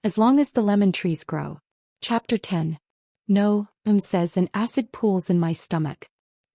as long as the lemon trees grow. Chapter 10. No, says, and acid pools in my stomach.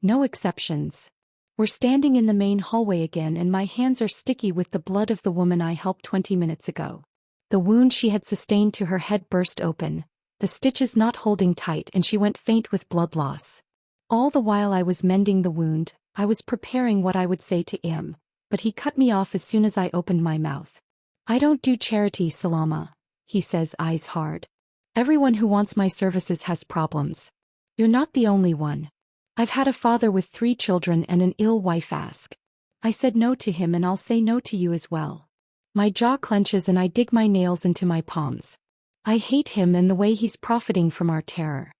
No exceptions. We're standing in the main hallway again and my hands are sticky with the blood of the woman I helped 20 minutes ago. The wound she had sustained to her head burst open, the stitches not holding tight, and she went faint with blood loss. All the while I was mending the wound, I was preparing what I would say to him, but he cut me off as soon as I opened my mouth. I don't do charity, Salama, he says, eyes hard. Everyone who wants my services has problems. You're not the only one. I've had a father with 3 children and an ill wife ask. I said no to him and I'll say no to you as well. My jaw clenches and I dig my nails into my palms. I hate him and the way he's profiting from our terror.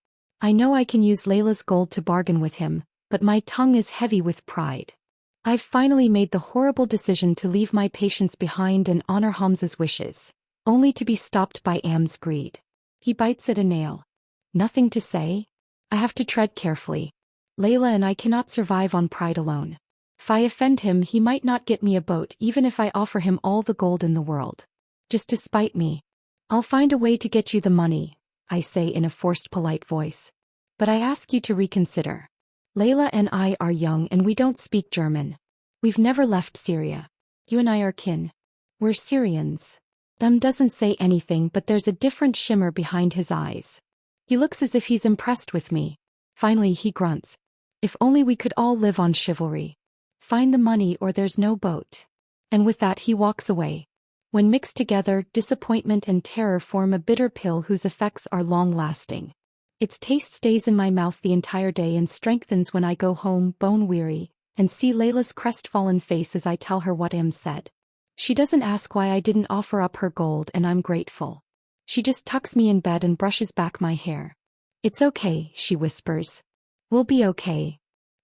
I know I can use Layla's gold to bargain with him, but my tongue is heavy with pride. I've finally made the horrible decision to leave my patients behind and honor Hamza's wishes, only to be stopped by Am's greed. He bites at a nail. Nothing to say? I have to tread carefully. Layla and I cannot survive on pride alone. If I offend him, he might not get me a boat even if I offer him all the gold in the world. Just to spite me. I'll find a way to get you the money, I say in a forced polite voice. But I ask you to reconsider. Layla and I are young and we don't speak German. We've never left Syria. You and I are kin. We're Syrians. Doesn't say anything, but there's a different shimmer behind his eyes. He looks as if he's impressed with me. Finally he grunts. If only we could all live on chivalry. Find the money or there's no boat. And with that he walks away. When mixed together, disappointment and terror form a bitter pill whose effects are long-lasting. Its taste stays in my mouth the entire day and strengthens when I go home, bone-weary, and see Layla's crestfallen face as I tell her what Em said. She doesn't ask why I didn't offer up her gold, and I'm grateful. She just tucks me in bed and brushes back my hair. It's okay, she whispers. We'll be okay.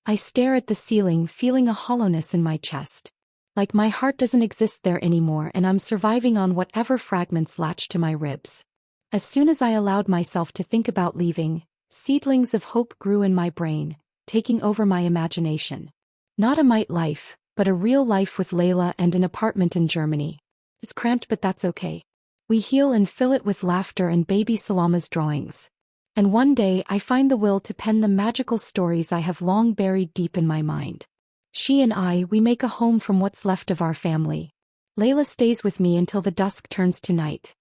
I stare at the ceiling, feeling a hollowness in my chest. Like my heart doesn't exist there anymore and I'm surviving on whatever fragments latch to my ribs. As soon as I allowed myself to think about leaving, seedlings of hope grew in my brain, taking over my imagination. Not a mite life, but a real life with Layla and an apartment in Germany. It's cramped, but that's okay. We heal and fill it with laughter and baby Salama's drawings. And one day I find the will to pen the magical stories I have long buried deep in my mind. She and I, we make a home from what's left of our family. Layla stays with me until the dusk turns to night.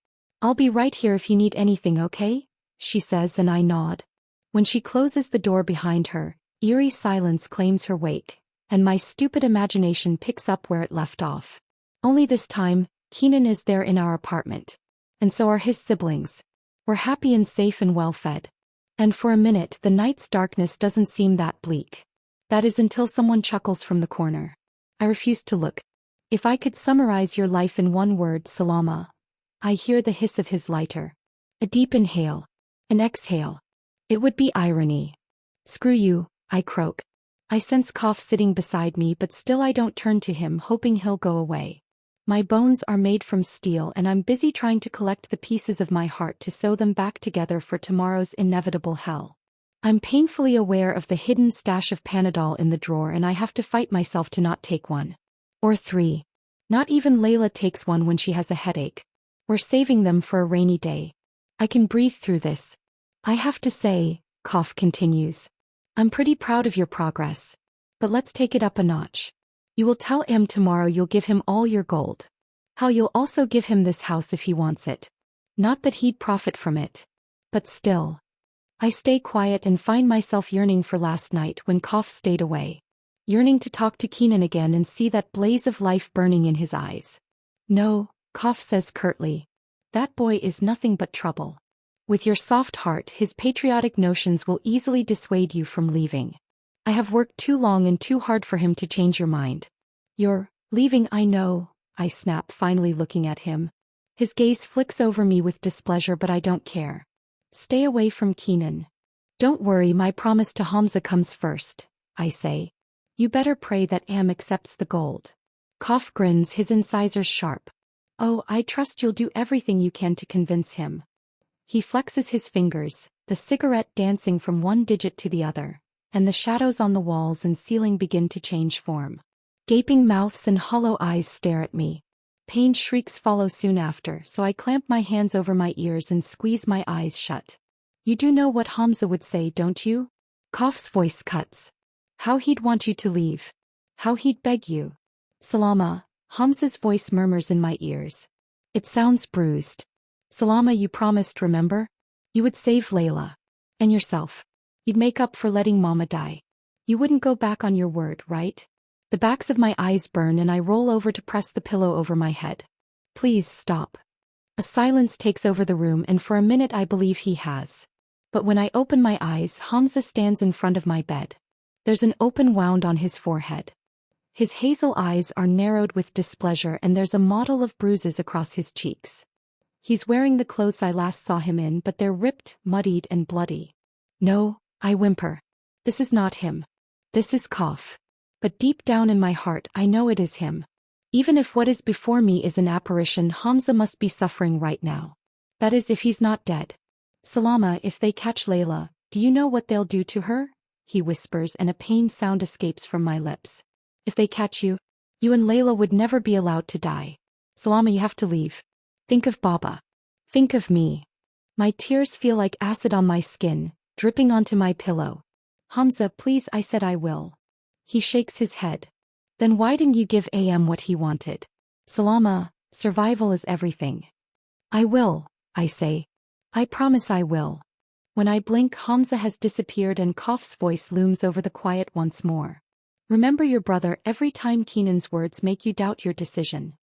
I'll be right here if you need anything, okay? She says, and I nod. When she closes the door behind her, eerie silence claims her wake, and my stupid imagination picks up where it left off. Only this time, Keenan is there in our apartment. And so are his siblings. We're happy and safe and well-fed. And for a minute the night's darkness doesn't seem that bleak. That is until someone chuckles from the corner. I refuse to look. If I could summarize your life in one word, Salama. I hear the hiss of his lighter. A deep inhale. An exhale. It would be irony. Screw you, I croak. I sense Cough sitting beside me, but still I don't turn to him, hoping he'll go away. My bones are made from steel and I'm busy trying to collect the pieces of my heart to sew them back together for tomorrow's inevitable hell. I'm painfully aware of the hidden stash of Panadol in the drawer and I have to fight myself to not take one. Or 3. Not even Layla takes one when she has a headache. We're saving them for a rainy day. I can breathe through this. I have to say, Cough continues. I'm pretty proud of your progress. But let's take it up a notch. You will tell Em tomorrow you'll give him all your gold. How you'll also give him this house if he wants it. Not that he'd profit from it. But still. I stay quiet and find myself yearning for last night when Cough stayed away. Yearning to talk to Keenan again and see that blaze of life burning in his eyes. No, Cough says curtly. That boy is nothing but trouble. With your soft heart, his patriotic notions will easily dissuade you from leaving. I have worked too long and too hard for him to change your mind. You're leaving, I know, I snap, finally looking at him. His gaze flicks over me with displeasure, but I don't care. Stay away from Keenan. Don't worry, my promise to Hamza comes first, I say. You better pray that Am accepts the gold. Cough grins, his incisors sharp. Oh, I trust you'll do everything you can to convince him. He flexes his fingers, the cigarette dancing from one digit to the other, and the shadows on the walls and ceiling begin to change form. Gaping mouths and hollow eyes stare at me. Pained shrieks follow soon after, so I clamp my hands over my ears and squeeze my eyes shut. You do know what Hamza would say, don't you? Kaf's voice cuts. How he'd want you to leave. How he'd beg you. Salama, Hamza's voice murmurs in my ears. It sounds bruised. Salama, you promised, remember? You would save Layla. And yourself. You'd make up for letting Mama die. You wouldn't go back on your word, right? The backs of my eyes burn and I roll over to press the pillow over my head. Please stop. A silence takes over the room and for a minute I believe he has. But when I open my eyes, Hamza stands in front of my bed. There's an open wound on his forehead. His hazel eyes are narrowed with displeasure and there's a model of bruises across his cheeks. He's wearing the clothes I last saw him in, but they're ripped, muddied and bloody. No, I whimper. This is not him. This is Kaf. But deep down in my heart I know it is him. Even if what is before me is an apparition, Hamza must be suffering right now. That is, if he's not dead. Salama, if they catch Layla, do you know what they'll do to her? He whispers and a pained sound escapes from my lips. If they catch you, you and Layla would never be allowed to die. Salama, you have to leave. Think of Baba. Think of me. My tears feel like acid on my skin, dripping onto my pillow. Hamza, please, I said I will. He shakes his head. Then why didn't you give AM what he wanted? Salama, survival is everything. I will, I say. I promise I will. When I blink, Hamza has disappeared and Kaf's voice looms over the quiet once more. Remember your brother every time Keenan's words make you doubt your decision.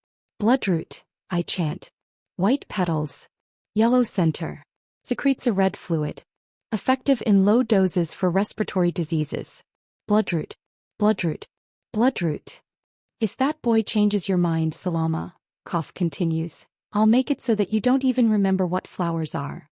Bloodroot, I chant. White petals. Yellow center. Secretes a red fluid. Effective in low doses for respiratory diseases. Bloodroot. Bloodroot. Bloodroot. If that boy changes your mind, Salama, Kaf continues, I'll make it so that you don't even remember what flowers are.